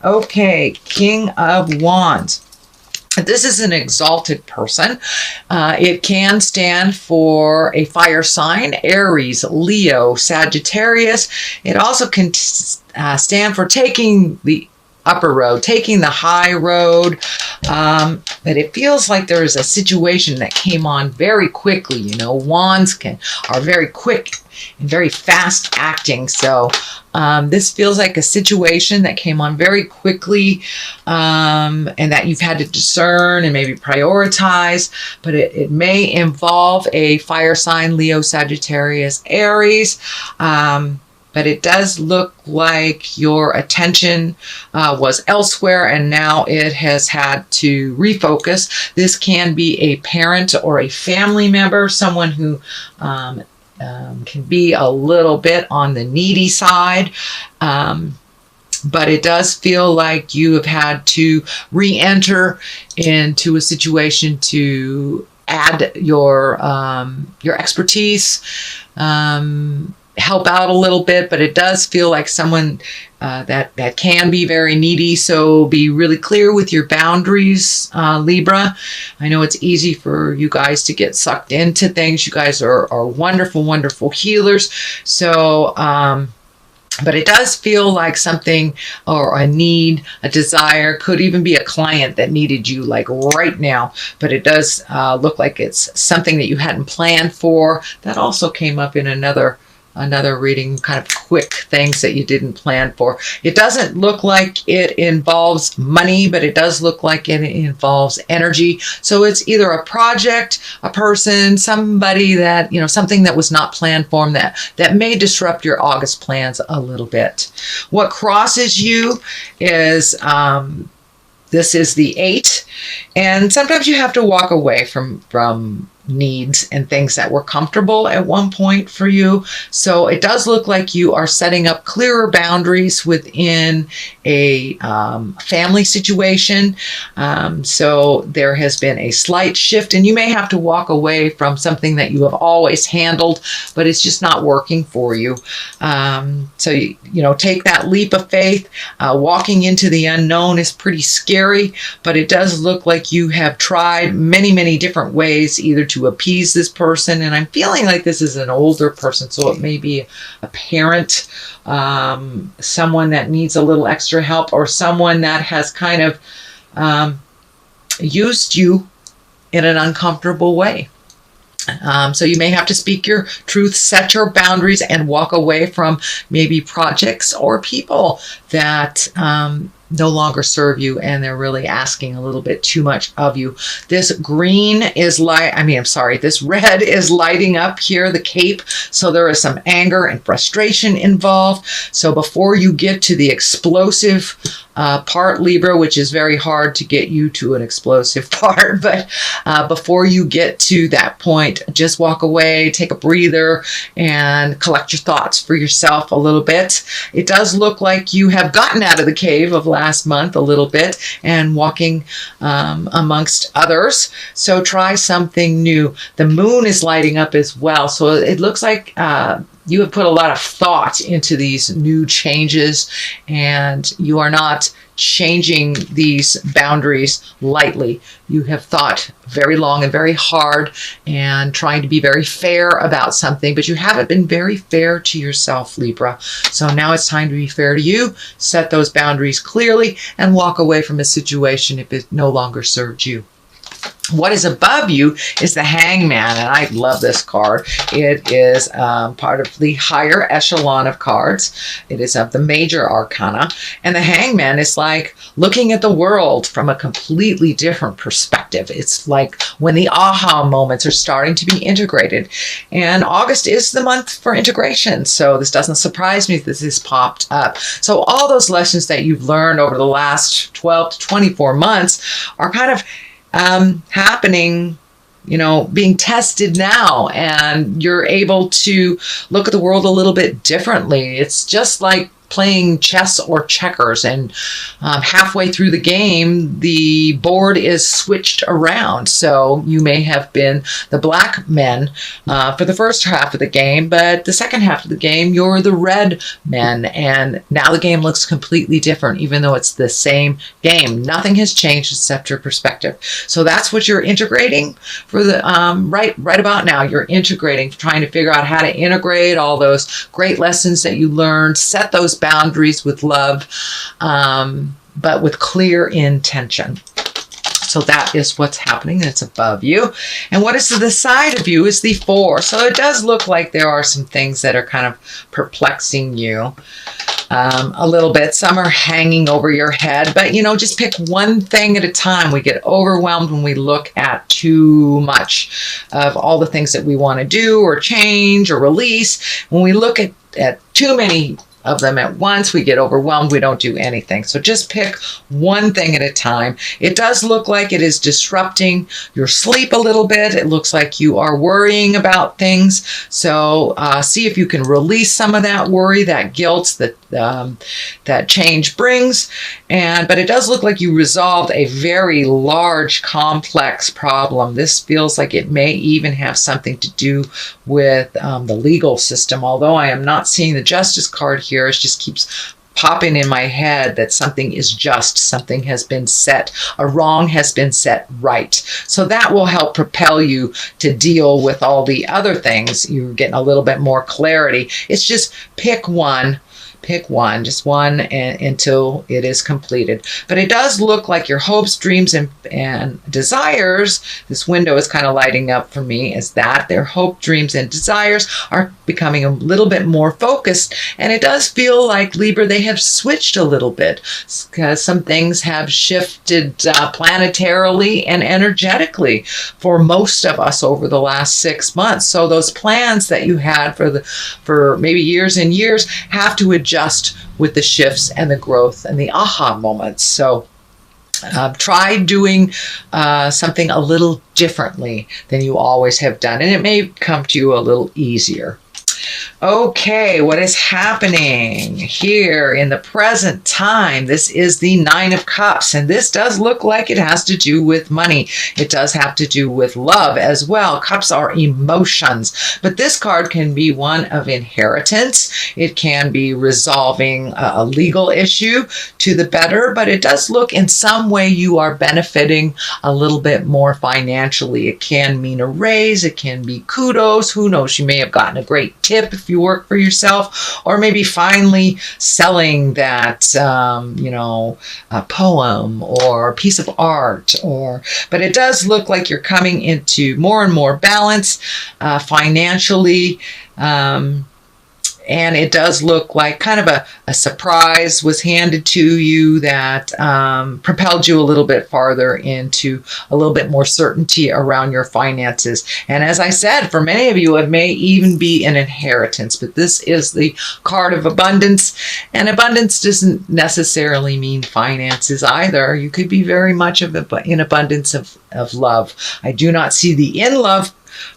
Okay, King of Wands. This is an exalted person. It can stand for a fire sign, Aries, Leo, Sagittarius. It also can stand for taking the upper road, taking the high road. But it feels like there is a situation that came on very quickly. You know, wands are very quick and very fast acting. So this feels like a situation that came on very quickly, and that you've had to discern and maybe prioritize. But it may involve a fire sign, Leo, Sagittarius, Aries. But it does look like your attention was elsewhere, and now it has had to refocus. This can be a parent or a family member, someone who can be a little bit on the needy side. But it does feel like you have had to re-enter into a situation to add your expertise, help out a little bit, but it does feel like someone that can be very needy. So be really clear with your boundaries, Libra. I know it's easy for you guys to get sucked into things. You guys are wonderful, wonderful healers. So, but it does feel like something or a need, a desire, could even be a client that needed you like right now. But it does look like it's something that you hadn't planned for. That also came up in another reading, kind of quick things that you didn't plan for. It doesn't look like it involves money, but it does look like it involves energy. So it's either a project, a person, somebody that, you know, something that was not planned for them that may disrupt your August plans a little bit. What crosses you is, this is the 8. And sometimes you have to walk away from needs and things that were comfortable at one point for you. So it does look like you are setting up clearer boundaries within a family situation. So there has been a slight shift, and you may have to walk away from something that you have always handled, but it's just not working for you. So you know, take that leap of faith. Walking into the unknown is pretty scary, but it does look like you have tried many, many different ways either to appease this person. And I'm feeling like this is an older person, so it may be a parent, someone that needs a little extra help, or someone that has kind of used you in an uncomfortable way. So you may have to speak your truth, set your boundaries, and walk away from maybe projects or people that no longer serve you, and they're really asking a little bit too much of you. This green is this red is lighting up here, the cape. So there is some anger and frustration involved. So before you get to the explosive part, Libra, which is very hard to get you to an explosive part, but before you get to that point, just walk away, take a breather, and collect your thoughts for yourself a little bit. It does look like you have gotten out of the cave of last month a little bit and walking amongst others. So try something new. The moon is lighting up as well. So it looks like you have put a lot of thought into these new changes, and you are not changing these boundaries lightly. You have thought very long and very hard and trying to be very fair about something, but you haven't been very fair to yourself, Libra. So now it's time to be fair to you, set those boundaries clearly, and walk away from a situation if it no longer serves you. What is above you is the Hangman, and I love this card. It is part of the higher echelon of cards. It is of the major arcana, and the Hangman is like looking at the world from a completely different perspective. It's like when the aha moments are starting to be integrated, and August is the month for integration, so this doesn't surprise me that this has popped up. So all those lessons that you've learned over the last 12 to 24 months are kind of happening, you know, being tested now, and you're able to look at the world a little bit differently. It's just like playing chess or checkers, and halfway through the game, the board is switched around. So you may have been the black men for the first half of the game, but the second half of the game, you're the red men, and now the game looks completely different, even though it's the same game. Nothing has changed except your perspective. So that's what you're integrating for the right about now. You're integrating, trying to figure out how to integrate all those great lessons that you learned, set those boundaries with love, but with clear intention. So that is what's happening. It's above you. And what is to the side of you is the 4. So it does look like there are some things that are kind of perplexing you a little bit. Some are hanging over your head, but just pick one thing at a time. We get overwhelmed when we look at too much of all the things that we want to do or change or release. When we look at too many of them at once, we get overwhelmed. We don't do anything. So just pick one thing at a time. It does look like it is disrupting your sleep a little bit. It looks like you are worrying about things. So see if you can release some of that worry, that guilt that change brings. But it does look like you resolved a very large, complex problem. This feels like it may even have something to do with the legal system. Although I am not seeing the Justice card here, it just keeps popping in my head that something is just, something has been set, a wrong has been set right. So that will help propel you to deal with all the other things. You're getting a little bit more clarity. It's just pick one, just one until it is completed. But it does look like your hopes, dreams, and desires, this window is kind of lighting up for me, is that their hope, dreams, and desires are becoming a little bit more focused. And it does feel like, Libra, they have switched a little bit, because some things have shifted planetarily and energetically for most of us over the last 6 months. So those plans that you had for maybe years and years have to adjust with the shifts and the growth and the aha moments. So try doing something a little differently than you always have done, and it may come to you a little easier. Okay, what is happening here in the present time? This is the 9 of Cups, and this does look like it has to do with money. It does have to do with love as well. Cups are emotions, but this card can be one of inheritance. It can be resolving a legal issue to the better, but it does look in some way you are benefiting a little bit more financially. It can mean a raise. It can be kudos. Who knows? You may have gotten a great tip if you work for yourself, or maybe finally selling that, a poem or a piece of art, but it does look like you're coming into more and more balance financially. And it does look like kind of a surprise was handed to you that propelled you a little bit farther into a little bit more certainty around your finances. And as I said, for many of you, it may even be an inheritance, but this is the card of abundance. And abundance doesn't necessarily mean finances either. You could be very much in abundance of love. I do not see the in love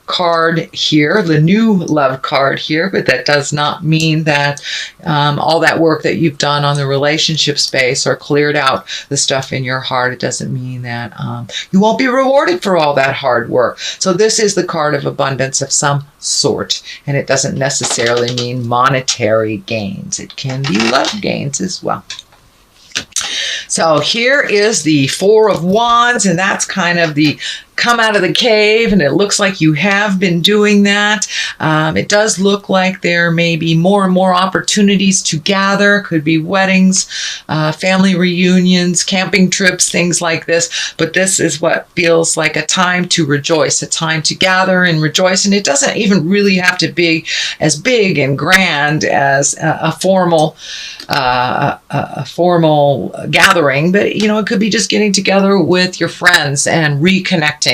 card here, the new love card here, but that does not mean that all that work that you've done on the relationship space or cleared out the stuff in your heart, it doesn't mean that you won't be rewarded for all that hard work. So this is the card of abundance of some sort, and it doesn't necessarily mean monetary gains. It can be love gains as well. So here is the 4 of Wands, and that's kind of the come out of the cave, and it looks like you have been doing that. It does look like there may be more and more opportunities to gather. Could be weddings, family reunions, camping trips, things like this. But this is what feels like a time to rejoice, a time to gather and rejoice. And it doesn't even really have to be as big and grand as a formal gathering, but it could be just getting together with your friends and reconnecting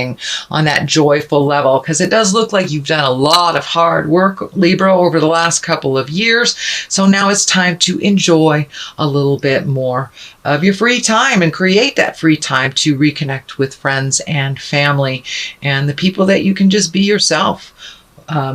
on that joyful level, because it does look like you've done a lot of hard work, Libra, over the last couple of years. So now it's time to enjoy a little bit more of your free time and create that free time to reconnect with friends and family and the people that you can just be yourself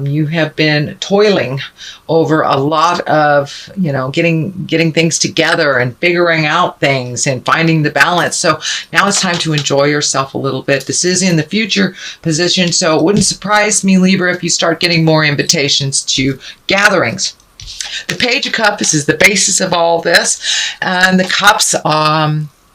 You have been toiling over a lot of, getting things together and figuring out things and finding the balance. So now it's time to enjoy yourself a little bit. This is in the future position, so it wouldn't surprise me, Libra, if you start getting more invitations to gatherings. The Page of Cups is the basis of all this, and the cups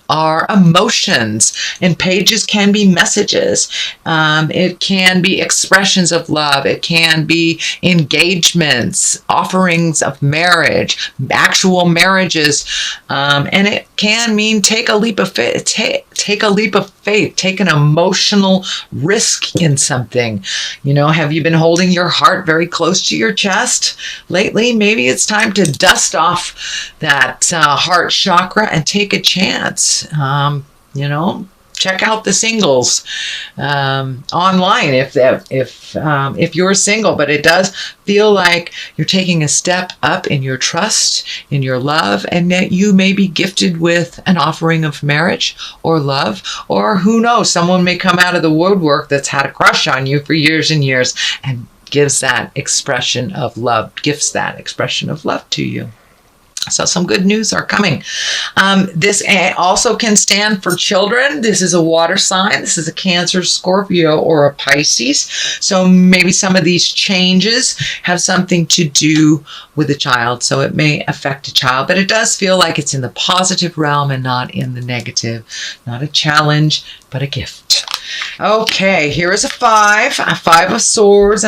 are emotions, and pages can be messages. It can be expressions of love. It can be engagements, offerings of marriage, actual marriages, and it can mean take a leap of faith. Take a leap of faith. Take an emotional risk in something. Have you been holding your heart very close to your chest lately? Maybe it's time to dust off that heart chakra and take a chance. Check out the singles online if you're single. But it does feel like you're taking a step up in your trust, in your love, and that you may be gifted with an offering of marriage or love, or who knows, someone may come out of the woodwork that's had a crush on you for years and years and gifts that expression of love to you. So some good news are coming. This also can stand for children. This is a water sign. This is a Cancer, Scorpio, or a Pisces. So maybe some of these changes have something to do with a child. So it may affect a child, but it does feel like it's in the positive realm and not in the negative. Not a challenge, but a gift. Okay, here is a 5 of swords,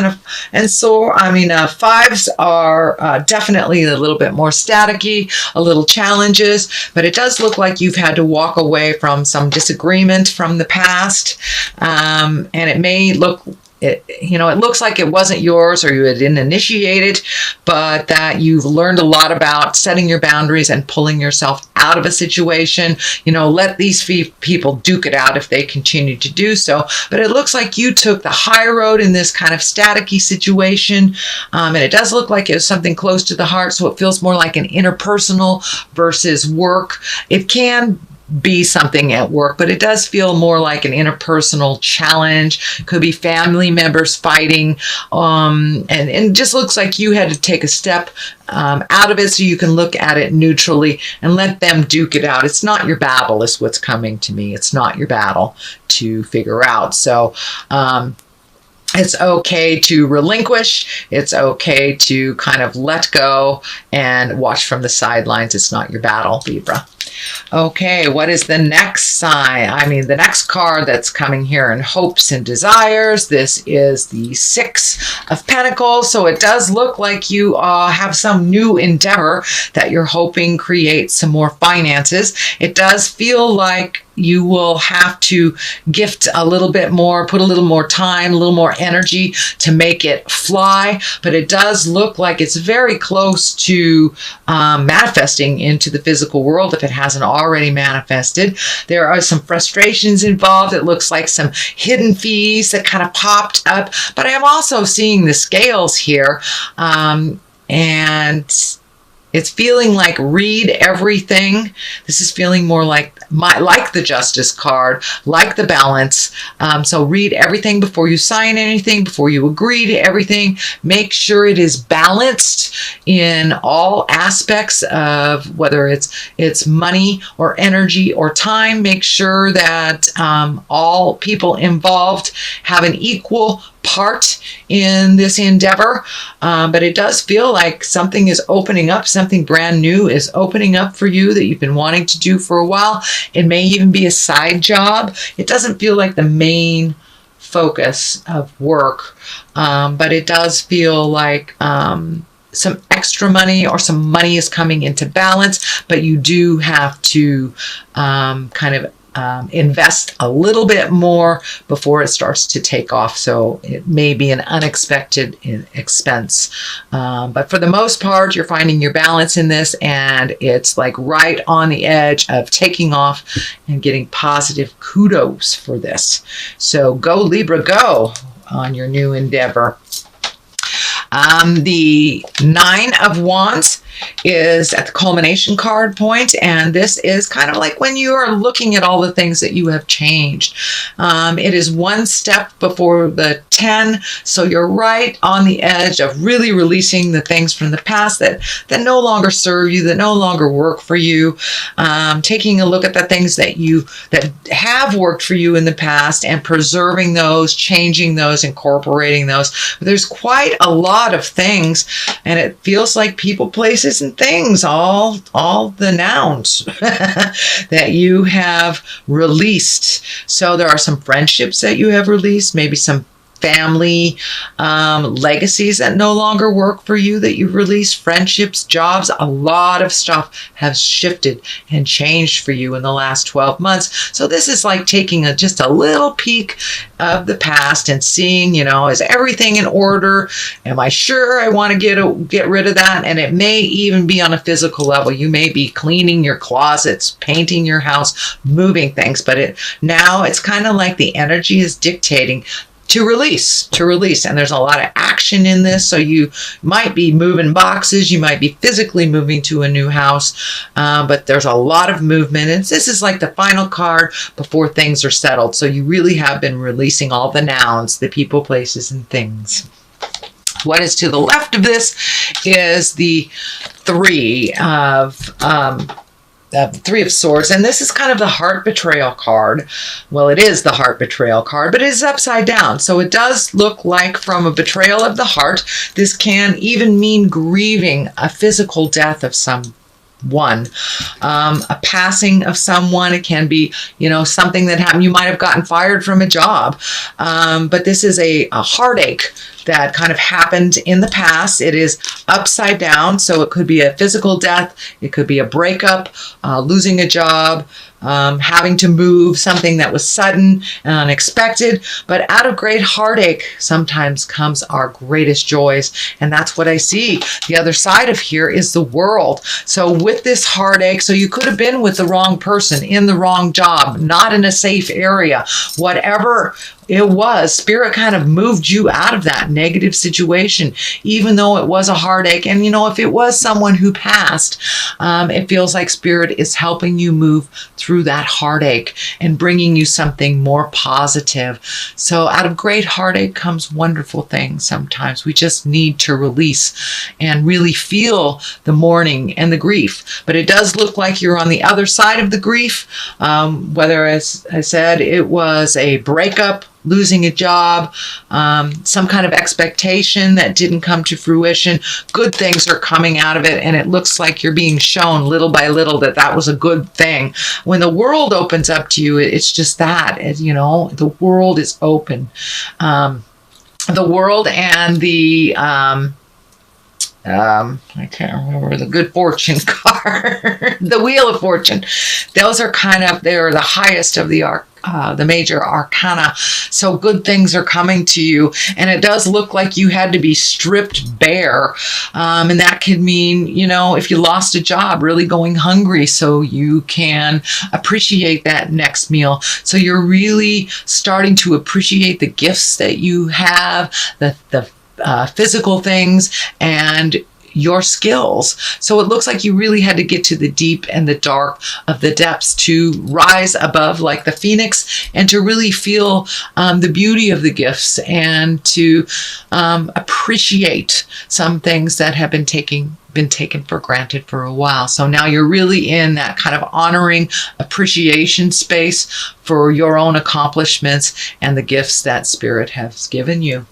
fives are definitely a little bit more staticky, a little challenges, but it does look like you've had to walk away from some disagreement from the past, and it may look. It looks like it wasn't yours or you didn't initiate it, but that you've learned a lot about setting your boundaries and pulling yourself out of a situation. Let these people duke it out if they continue to do so. But it looks like you took the high road in this kind of staticky situation. And it does look like it was something close to the heart. So it feels more like an interpersonal versus work. It can be something at work, but it does feel more like an interpersonal challenge. Could be family members fighting, and it just looks like you had to take a step out of it so you can look at it neutrally and let them duke it out. It's not your battle is what's coming to me. It's not your battle to figure out. So it's okay to relinquish. It's okay to kind of let go and watch from the sidelines. It's not your battle, Libra. Okay, what is the next sign? The next card that's coming here in hopes and desires. This is the 6 of Pentacles. So it does look like you have some new endeavor that you're hoping creates some more finances. It does feel like you will have to gift a little bit more, put a little more time, a little more energy to make it fly. But it does look like it's very close to manifesting into the physical world if it hasn't already manifested. There are some frustrations involved. It looks like some hidden fees that kind of popped up. But I am also seeing the scales here. And it's feeling like read everything. This is feeling more like the Justice card, like the Balance. So read everything before you sign anything, before you agree to everything. Make sure it is balanced in all aspects of whether it's money or energy or time. Make sure that all people involved have an equal part in this endeavor, but it does feel like something is opening up, something brand new is opening up for you that you've been wanting to do for a while. It may even be a side job. It doesn't feel like the main focus of work, but it does feel like some extra money or some money is coming into balance, but you do have to invest a little bit more before it starts to take off. So it may be an unexpected expense. But for the most part, you're finding your balance in this, and it's like right on the edge of taking off and getting positive kudos for this. So go Libra, go on your new endeavor. The 9 of Wands is at the culmination card point, and this is kind of like when you are looking at all the things that you have changed. It is one step before the 10, so you're right on the edge of really releasing the things from the past that no longer serve you, that no longer work for you. Taking a look at the things that have worked for you in the past and preserving those, changing those, incorporating those. There's quite a lot of things, and it feels like people, places, and things, all the nouns that you have released. So there are some friendships that you have released, maybe some family legacies that no longer work for you that you've released, friendships, jobs. A lot of stuff has shifted and changed for you in the last 12 months. So this is like taking just a little peek of the past and seeing, is everything in order? Am I sure I want to get rid of that? And it may even be on a physical level. You may be cleaning your closets, painting your house, moving things, but now it's kind of like the energy is dictating to release. And there's a lot of action in this. So you might be moving boxes. You might be physically moving to a new house. But there's a lot of movement. And this is like the final card before things are settled. So you really have been releasing all the nouns, the people, places, and things. What is to the left of this is the Three of Swords, and this is kind of the heart betrayal card. Well, it is the heart betrayal card, but it is upside down. So it does look like from a betrayal of the heart. This can even mean grieving a physical death of someone, a passing of someone. It can be, something that happened. You might have gotten fired from a job, but this is a heartache that kind of happened in the past. It is upside down, so it could be a physical death, it could be a breakup, losing a job, having to move, something that was sudden and unexpected. But out of great heartache sometimes comes our greatest joys, and that's what I see. The other side of here is the World. So with this heartache, so you could have been with the wrong person, in the wrong job, not in a safe area, whatever it was, Spirit kind of moved you out of that negative situation, even though it was a heartache. And, if it was someone who passed, it feels like Spirit is helping you move through that heartache and bringing you something more positive. So out of great heartache comes wonderful things. Sometimes we just need to release and really feel the mourning and the grief. But it does look like you're on the other side of the grief, whether, as I said, it was a breakup, losing a job, some kind of expectation that didn't come to fruition. Good things are coming out of it, and it looks like you're being shown little by little that was a good thing. When the world opens up to you, it's just that, the world is open. The world and the I can't remember the good fortune card, the Wheel of Fortune. Those are they're the highest of the major arcana. So good things are coming to you, and it does look like you had to be stripped bare. And that could mean, if you lost a job, really going hungry so you can appreciate that next meal. So you're really starting to appreciate the gifts that you have, the physical things, and your skills. So it looks like you really had to get to the deep and the dark of the depths to rise above like the phoenix, and to really feel the beauty of the gifts, and to appreciate some things that have been taken for granted for a while. So now you're really in that kind of honoring, appreciation space for your own accomplishments and the gifts that Spirit has given you.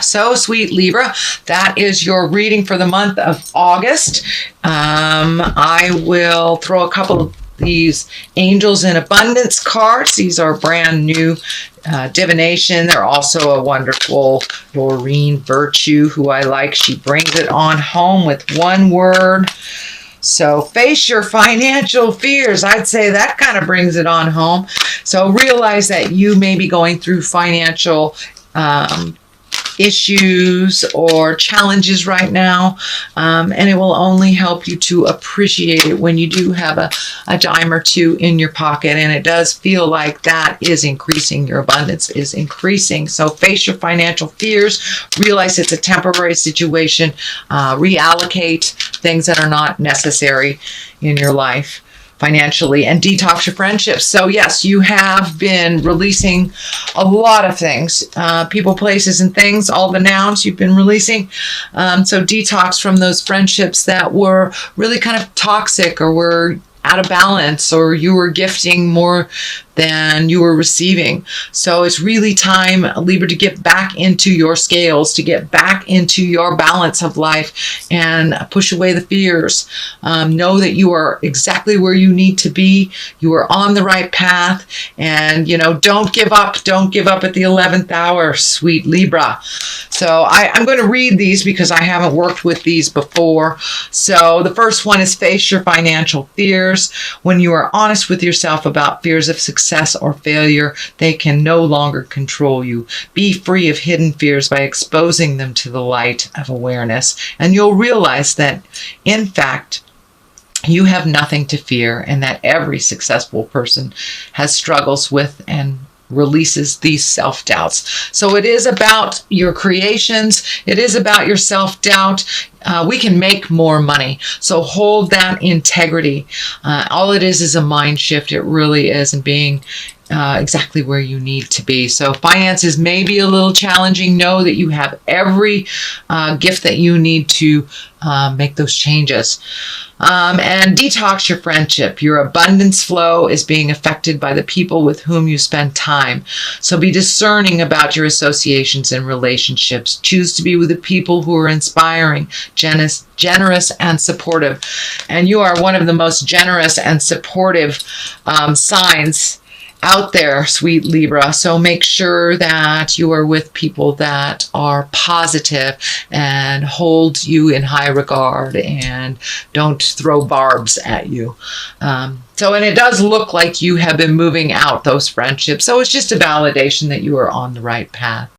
So, sweet Libra, that is your reading for the month of August. I will throw a couple of these Angels in Abundance cards. These are brand new divination. They're also a wonderful Doreen Virtue, who I like. She brings it on home with one word. So face your financial fears. I'd say that kind of brings it on home. So realize that you may be going through financial issues or challenges right now, and it will only help you to appreciate it when you do have a dime or two in your pocket, and it does feel like that is increasing. Your abundance is increasing. So face your financial fears, realize it's a temporary situation, reallocate things that are not necessary in your life financially, and detox your friendships. So yes, you have been releasing a lot of things, people, places, and things, all the nouns you've been releasing. So detox from those friendships that were really kind of toxic, or were out of balance, or you were gifting more than you were receiving. So it's really time, Libra, to get back into your scales, to get back into your balance of life, and push away the fears. Know that you are exactly where you need to be. You are on the right path, and don't give up. Don't give up at the 11th hour, sweet Libra. So I'm going to read these because I haven't worked with these before. So the first one is face your financial fears. When you are honest with yourself about fears of success or failure, they can no longer control you. Be free of hidden fears by exposing them to the light of awareness, and you'll realize that, in fact, you have nothing to fear, and that every successful person has struggles with and releases these self-doubts. So it is about your creations. It is about your self-doubt. We can make more money. So hold that integrity. All it is a mind shift. It really is, and being exactly where you need to be. So finances may be a little challenging. Know that you have every gift that you need to make those changes. And detox your friendship. Your abundance flow is being affected by the people with whom you spend time. So be discerning about your associations and relationships. Choose to be with the people who are inspiring, generous, and supportive. And you are one of the most generous and supportive signs out there, sweet Libra. So make sure that you are with people that are positive and hold you in high regard and don't throw barbs at you. And it does look like you have been moving out those friendships. So it's just a validation that you are on the right path.